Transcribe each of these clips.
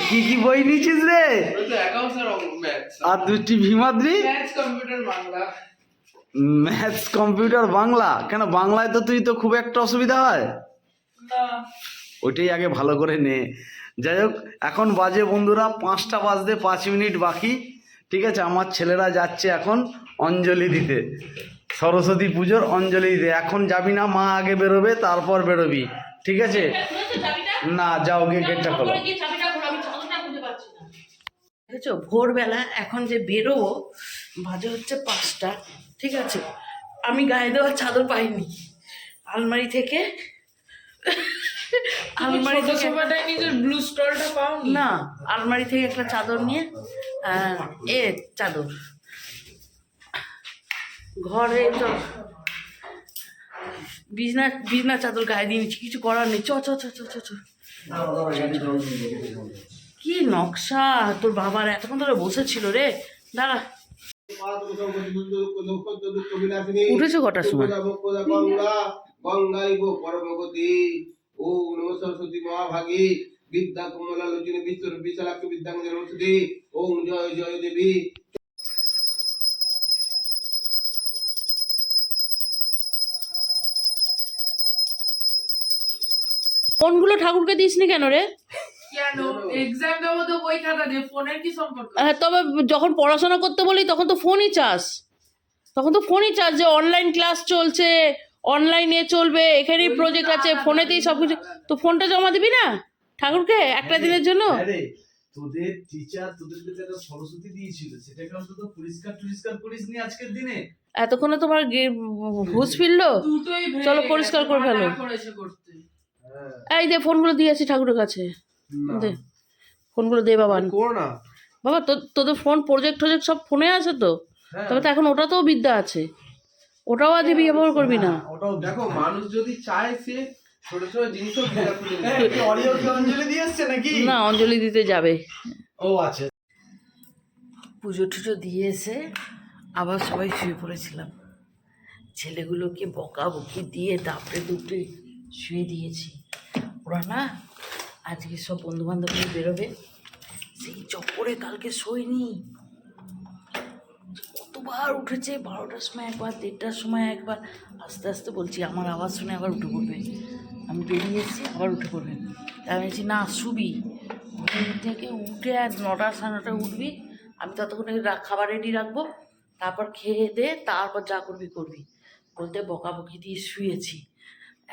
কি কি বই নিয়েছিস রে? আর দুটি ভীমাদ্রি ম্যাথস কম্পিউটার বাংলা। কেন বাংলায় তো তুই তো খুব একটা অসুবিধা হয় ওইটাই আগে ভালো করে নে। যাই হোক, এখন বাজে বন্ধুরা 5টা বাজতে 5 মিনিট বাকি। ঠিক আছে, আমার ছেলেরা যাচ্ছে এখন অঞ্জলি দিতে, সরস্বতী পুজোর অঞ্জলি দিতে। এখন যাবি না, মা আগে বেরোবে, তারপর বেরোবি। ঠিক আছে? না, যাও গিয়ে গেটটা খোলো। দেখেছো ভোরবেলা এখন যে বেরোবো, বাজে হচ্ছে 5টা। ঠিক আছে, আমি গায়ে দেওয়ার চাদর পাইনি আলমারি থেকে। আলমারি থেকে ব্লু স্টলটা পাও না, আলমারি থেকে একটা চাদর নিয়ে চাদর ঘরে তো বিছনা চাদর গায়ে দিয়ে নিচ্ছি, কিছু করার নেই। চ চ চ চ চ চ। কি নকশা তোর বাবার, এতক্ষণ ধরে বসেছিল রে। দাঁড়া, উঠেছো কটার সময়? ও নমঃ সরস্বতী মহাভাগী বিদ্যা কমলা লোচনে বিশ্বর বিশালাক্ষ বিদ্যাঙ্গের ঔষধি ওম জয় জয় দেবী। ফোনগুলো ঠাকুরকে দিসনি কেন রে? কেন এক্সাম দেবো তো বই খাতা দিয়ে, ফোনের কি সম্পর্ক? তবে যখন পড়াশোনা করতে বলি তখন তো ফোনই চাস, যে অনলাইন ক্লাস চলছে, অনলাইনে চলবে, এখানেই প্রজেক্ট আছে, ফোনেতেই সবকিছু। তো ফোনটা জমা দিবি না ঠাকুরকে একটা দিনের জন্য? তোদের টিচার তোদেরকে যেটা সরস্বতী দিয়েছিল সেটাকে অন্তত পরিষ্কার করিসনি আজকের দিনে? এতক্ষণে তোমার হুঁশ ফিরলো? চলো পরিষ্কার করে ফেলো। এই দে ফোনগুলো দিয়ে আসি ঠাকুরের কাছে। দে ফোনগুলো দে বাবা। বাবা তোদের ফোন প্রজেক্ট সব ফোনে আছে তো? তবে তো এখন ওটাতেও বিদ্যা আছে, ওটাও আজ ব্যবহার করবি না। ওটাও দেখো, মানুষ যদি চায় সে ছোট ছোট জিনিসও অঞ্জলি দিয়ে আসছে নাকি? না, অঞ্জলি দিতে যাবে। ও আচ্ছা। পুজো টুজো দিয়ে এসে আবার সবাই শুয়ে পড়েছিলাম। ছেলেগুলোকে বকাবকি দিয়ে দাপড়ে দুপড়ে শুয়ে দিয়েছি। ওরা না আজকে সব বন্ধুবান্ধব নিয়ে বেরোবে, সেই চক্করে কালকে শোয়নি। কতবার উঠেছে, 12টার সময় একবার, 1:30টার সময় একবার। আস্তে আস্তে বলছি আমার আওয়াজ শুনে আবার উঠে পড়বে। আমি বেরিয়ে এসেছি, আবার উঠে পড়বে। তাই আমি বলছি না শুবি, ঘুম থেকে উঠে আর 9টা 9:30টায় উঠবি। আমি ততক্ষণে খাবার রেডি রাখবো, তারপর খেয়ে দে, তারপর যা করবি করবি বলতে বকাবকি দিয়ে শুয়েছি।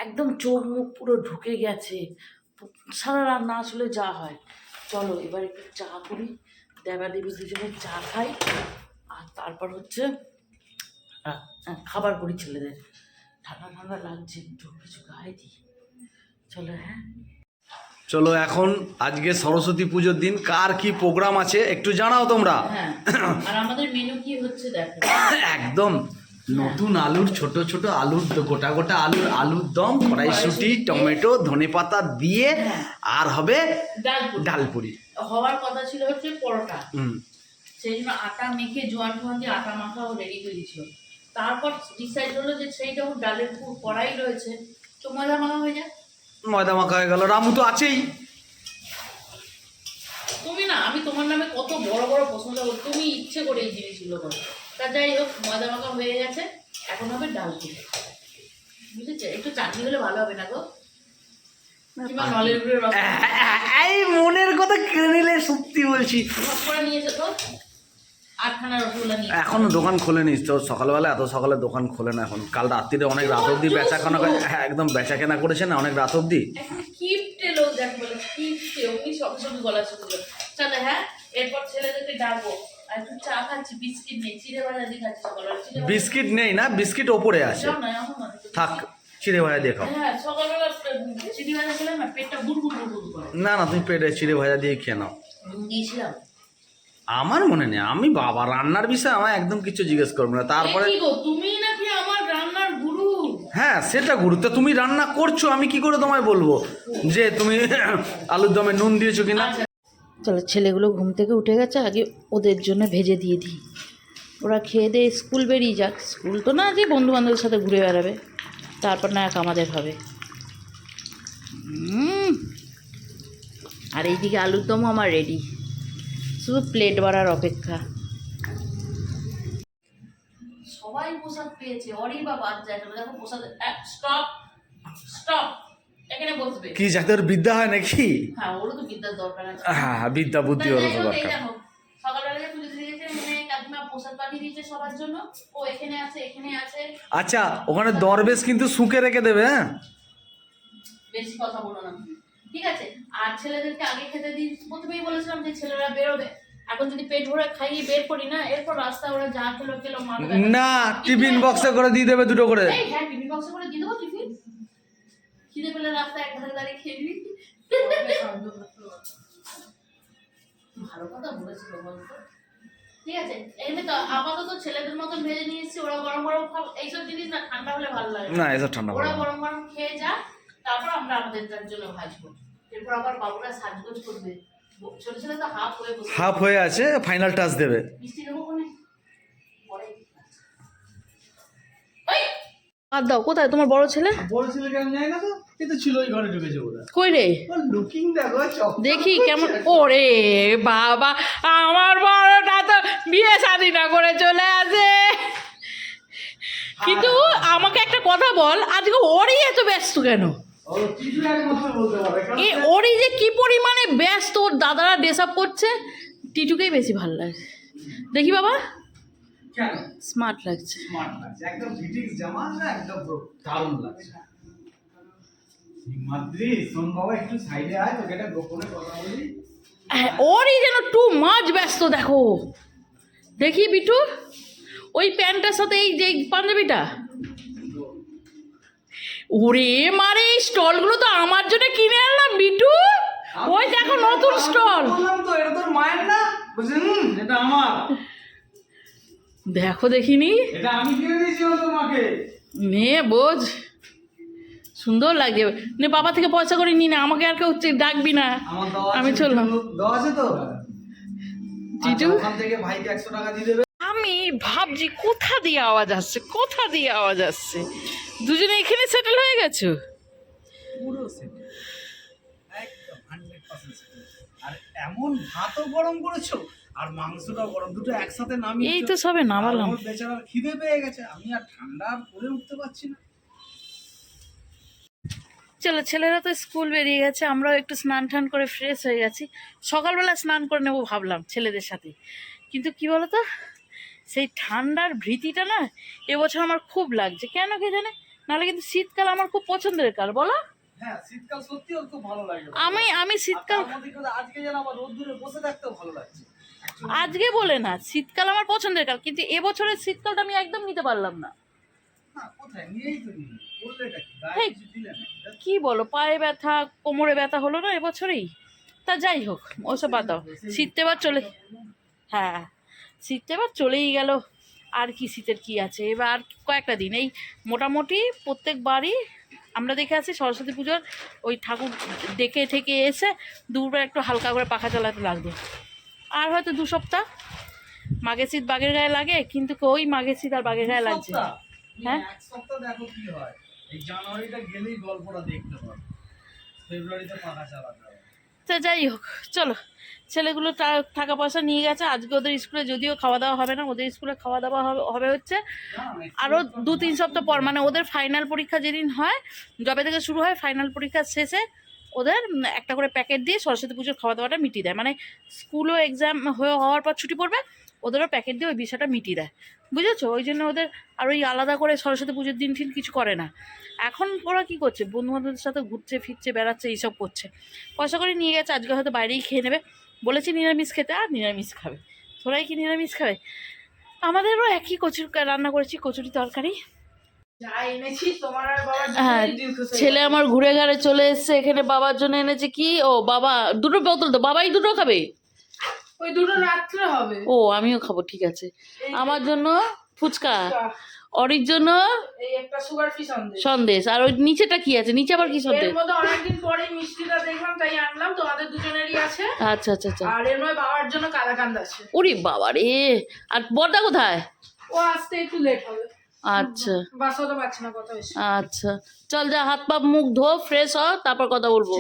একদম চোখ মুখ পুরো ঢুকে গেছে। সারা রাত না আসলে যা হয়। চলো এবার একটু চা করি, দেবাদেবী দুজনে চা খাই, আর তারপর হচ্ছে খাবার করি ছেলেদের। ঠান্ডা লাগছে, একটু কিছু গায়ে দিই। চলো। হ্যাঁ চলো, এখন আজকে সরস্বতী পুজোর দিন কার কি প্রোগ্রাম আছে একটু জানাও তোমরা। হ্যাঁ, আর আমাদের মেনু কি হচ্ছে দেখো। একদম নতুন আলুর ছোট ছোট আলুর গোটা আলুর দম, কড়াইশুঁটি, টমেটো, ধনেপাতা দিয়ে, আর হবে ডালপুরি। হওয়ার কথা ছিল হচ্ছে পরোটা, সেই জন্য আটা মেখে জোয়ান ফোয়ান দিয়ে আটা মাখাও রেডি করে দিয়েছিল। তারপর ডিসাইড হলো যে সেই যখন ডালের পুর কড়াই রয়েছে তো ময়দা মাখা হয়ে যায়। ময়দা মাখা হয়ে গেল, রামু তো আছেই। তুমি না, আমি তোমার নামে কত বড় বড় প্রশংসা করি, তুমি ইচ্ছে করে এই জিনিসগুলো করো। তা যাই হোক, ময়দা মাখা হয়ে গেছে, এখন হবে ডাল পুরি। বুঝেছে? একটু চাটনি হলে ভালো হবে না গো? এই মনের কথা কেড়ে নিলে, সত্যি বলছি। এখনো দোকান খোলেনি তো, সকালবেলা এত সকালে দোকান খোলে না এখন। কাল রাত্রিরে অনেক রাত অব্দি বেচাকেনা, হ্যাঁ একদম বেচাকেনা করেছে না অনেক রাত অব্দি। বিস্কিট নেই না, বিস্কিট ওপরে আছে, থাক চিড়ে ভাজা দিয়ে খাও। না না, তুমি পেটে চিড়ে ভাজা দিয়ে খেয়ে নাও। আমার মনে নেই, আমি বাবা রান্নার বিষয়ে আমার একদম কিছু জিজ্ঞেস করবো না। তারপরে হ্যাঁ সেটা গুরুত্ব, তুমি রান্না করছো, আমি কি করে তোমায় বলবো যে তুমি আলুর দমে নুন দিয়েছো কিনা। চলো, ছেলেগুলো ঘুম থেকে উঠে গেছে, আগে ওদের জন্য ভেজে দিয়ে দিই। ওরা খেয়ে দিয়ে স্কুল বেরিয়ে যাক। স্কুল তো না, যে বন্ধু বান্ধবের সাথে ঘুরে বেড়াবে, তারপর না এক আমাদের হবে। আর এইদিকে আলুর দম আমার রেডি, শুধু প্লেট বাড়ার অপেক্ষা। সবাই প্রসাদ পেয়েছে, অরি বা বাদ যায় না। দেখো প্রসাদ, স্টপ স্টপ, এখানে বসবে। কি যাতে ওর বিদ্যা হয় নাকি? হ্যাঁ, ওরও তো বিদ্যার দরকার আছে। হ্যাঁ, বিদ্যা বুদ্ধি ওর তো দরকার। সকালবেলা যে পুজো দিয়েছে, মানে কাকিমা প্রসাদ পাঠিয়ে দিয়েছে সবার জন্য। ও এখানে আছে, এখানে আছে। আচ্ছা, ওখানে দরবেশ কিন্তু শুকে রেখে দেবে। হ্যাঁ, বেশি কথা বলো না, ঠিক আছে? আর ছেলেদেরকে আগে খেতে দিই, প্রথমেই বলেছিলাম যে ছেলেরা বেরোবে। এখন যদি পেট ভরে খাইয়ে বের করি না, এরপর রাস্তা ওরা যা খেলো খেলো, মারবে না, টিফিন বক্সে করে দিয়ে দেবে 2টো করে। এই হ্যাঁ, টিফিন বক্সে করে দিয়ে দেবো টিফিন। খিদে পেলে রাস্তায় এক ধারে দাঁড়িয়ে খেয়ে নিবি। ভালো কথা বলেছিল বলতো। ঠিক আছে, এমনি তো আপাতত ছেলেদের মতন ভেজে নিয়ে এসেছি। ওরা গরম গরম খাব, এইসব জিনিস না ঠান্ডা হলে ভালো লাগে না, এসব ঠান্ডা ওরা ভালো। গরম গরম খেয়ে যা, তারপর আমরা আমাদের জন্য ভাজবো। এরপর আবার বাবুরা সাজগোজ করবে। ছোট ছেলে তো হাফ হয়ে বসে, হাফ হয়ে আছে, ফাইনাল টাচ দেবে। মিষ্টি দেবো কোনে পরে। ওই বাদ দাও, কোথায় তোমার বড় ছেলে? বড় ছেলে কেন যায় না তো? এই তো ছিল, ওই ঘরে ঢুকেছে বোধহয়। কই রে? ওর লুকিং দেখো, দেখি কেমন। ওরে বাবা, আমার বড়টা তো বিয়ে শাদী না করে চলে আসে। কিন্তু আমাকে একটা কথা বল, আজকে ওরই এত ব্যস্ত কেন? ও কিছু একমাত্র বলতে পারে। এ ওরই যে কি পরিমাণে ব্যস্ত, ওর দাদারা ড্রেস আপ করছে, টিটুকেই বেশি ভালো লাগছে। দেখি বাবা, কেন স্মার্ট লাগছে। স্মার্ট লাগছে, একদম ফিটিংস জামা না, একদম দারুণ লাগছে। মাদ্রি, শোন বাবা, একটু সাইডে আয়, তোকে একটা গোপনে কথা বলি। হ্যাঁ, ওরই যেন টু মাছ ব্যস্ত। দেখো দেখি বিটু, ওই প্যান্টটার সাথে এই যে পাঞ্জাবিটা, ওরে মারে, এই স্টলগুলো তো আমার জন্য কিনে আনলাম বিটু। ওই দেখো নতুন স্টল। বললাম তো, এটা তোর মায়ের না? বলছে এটা আমার। দেখো দেখিনি, এটা আমি কিনে দিয়েছিলাম তোমাকে। নে বোঝ, সুন্দর লাগছে। নে বাবা থেকে পয়সা করে নি না, আমাকে আর কেউ ডাকবি না। আমার দেওয়া আছে, আমি চললাম। দেওয়া আছে তো। জিজু, আচ্ছা, ওখান থেকে ভাইকে 100 টাকা দিয়ে দেবে। আমি ভাবছি কোথা দিয়ে আওয়াজ আসছে, কোথা দিয়ে আওয়াজ আসছে। দুজনে এখানে সেটেল হয়ে গেছো? পুরো সেট, একদম 100% সেট। আর এমন ভাতও গরম করেছো আর মাংসটাও গরম, দুটো একসাথে নামিয়ে। এই তো সবে নামালাম। আমার বেচারার খিদে পেয়ে গেছে, আমি আর ঠান্ডা পরে উঠতে পারছি না। চলো, ছেলেরা তো স্কুল বেরিয়ে গেছে, আমরাও একটু স্নান টান করে ফ্রেশ হয়ে গেছি। সকালবেলা স্নান করে নেবো ভাবলাম ছেলেদের সাথে, কিন্তু কি বলতো, সেই ঠান্ডার ভীতিটা না এবছর আমার খুব লাগছে। কেন কে জানে, নাহলে কিন্তু শীতকাল আমার খুব পছন্দের কাল, বলো? হ্যাঁ, শীতকাল সত্যি ওর খুব ভালো লাগে। আমি শীতকাল, আর তার মধ্যে কিন্তু আজকে যেন আমার রোদ্দুরে বসে থাকতেও ভালো লাগছে। আজকে বলে না, শীতকাল আমার পছন্দের কাল, কিন্তু এবছরের শীতকালটা আমি একদম নিতে পারলাম না। না, কোথায় নিয়েই তো নিই, বললেটা কি, গায়ে হেই, কিছু দিলে না। কি বলো, পায়ে ব্যথা, কোমরে ব্যথা হলো না এবছরেই। তা যাই হোক, ওসব বাদ দাও। শীত এবার চলে, হ্যাঁ শীত এবার চলেই গেল। আর কি শীতের কি আছে, এবার কয়েকটা দিন এই মোটামুটি প্রত্যেকবারই আমরা দেখে আছি সরস্বতী পুজোর ওই ঠাকুর ডেকে ঠেকে এসে দুপুরবেলা একটু হালকা করে পাখা চালাতে লাগতো। আর হয়তো 2 সপ্তাহ মাঘের শীত বাঘের গায়ে লাগে, কিন্তু ওই মাঘের শীত আর বাঘের গায়ে লাগছে না। হ্যাঁ, এক সপ্তাহ দেখো কি হয়। এই জানুয়ারিটা গেলেই গল্পটা দেখতে পারো, ফেব্রুয়ারিতে পাখা চালাতে হবে। তো যাই হোক, চলো, ছেলেগুলো টাকা পয়সা নিয়ে গেছে। আজকে ওদের স্কুলে যদিও খাওয়া দাওয়া হবে না, ওদের স্কুলে খাওয়া দাওয়া হবে হচ্ছে আরও 2-3 সপ্তাহ পর, মানে ওদের ফাইনাল পরীক্ষা যেদিন হয়, যবে থেকে শুরু হয় ফাইনাল পরীক্ষার শেষে ওদের একটা করে প্যাকেট দিয়ে সরস্বতী পুজোর খাওয়া দাওয়াটা মিটিয়ে দেয়। মানে স্কুলও এক্সাম হওয়ার পর ছুটি পড়বে, ওদেরও প্যাকেট দিয়ে ওই বিষয়টা মিটিয়ে দেয়, বুঝেছো? ওই জন্য ওদের আর ওই আলাদা করে সরস্বতী পুজোর দিন কিছু করে না। এখন ওরা কী করছে, বন্ধুবান্ধবদের সাথে ঘুরছে ফিরছে, বেড়াচ্ছে, এইসব করছে। পয়সা করে নিয়ে গেছে, আজকে হয়তো বাইরেই খেয়ে নেবে। বলেছি নিরামিষ খেতে, আর নিরামিষ খাবে। তোরাই কি নিরামিষ খাবে? আমাদেরও একই রান্না করেছি, কচুরি তরকারি। হ্যাঁ, ছেলে আমার ঘুরে ঘাড়ে চলে এসছে, এখানে বাবার জন্য এনেছে কি, ও বাবা 2টো বোতল, তো বাবাই 2টো খাবে। ওই দুটো রাত্রে হবে। ও আমিও খাবো, ঠিক আছে। আমার জন্য ফুচকা, অরির জন্য এই একটা সুগার ফ্রি সন্দেশ। সন্দেশ, আর ওই নিচেটা কি আছে, নিচে আবার কি সন্দেশ? এর মধ্যে অনেকদিন পরে মিষ্টিটা দেখলাম, তাই আনলাম, তোমাদের দুজনেরই আছে। আচ্ছা আচ্ছা আচ্ছা। আর এর মধ্যে বাবার জন্য কালাকান্দ আছে। ওরে বাবা রে, আর বড়দা কোথায়? ও আসতে একটু লেট হবে। আচ্ছা বাসাও তো পাচ্ছি না কথা হয়েছে। আচ্ছা, চল যা, হাত পা মুখ ধো, ফ্রেশ হ, তারপর কথা বলবো।